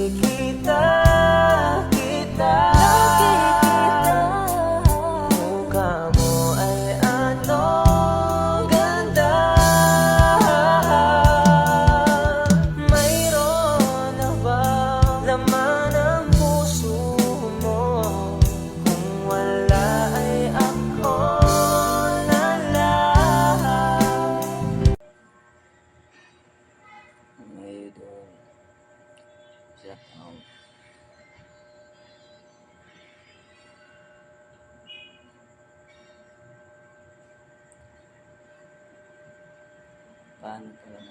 nakikita kita. Mukha mo ay ano ganda. Mayroon na bang laman ang puso mo? Kung wala ay ako na lang. Ngayon, shout out. Paano pala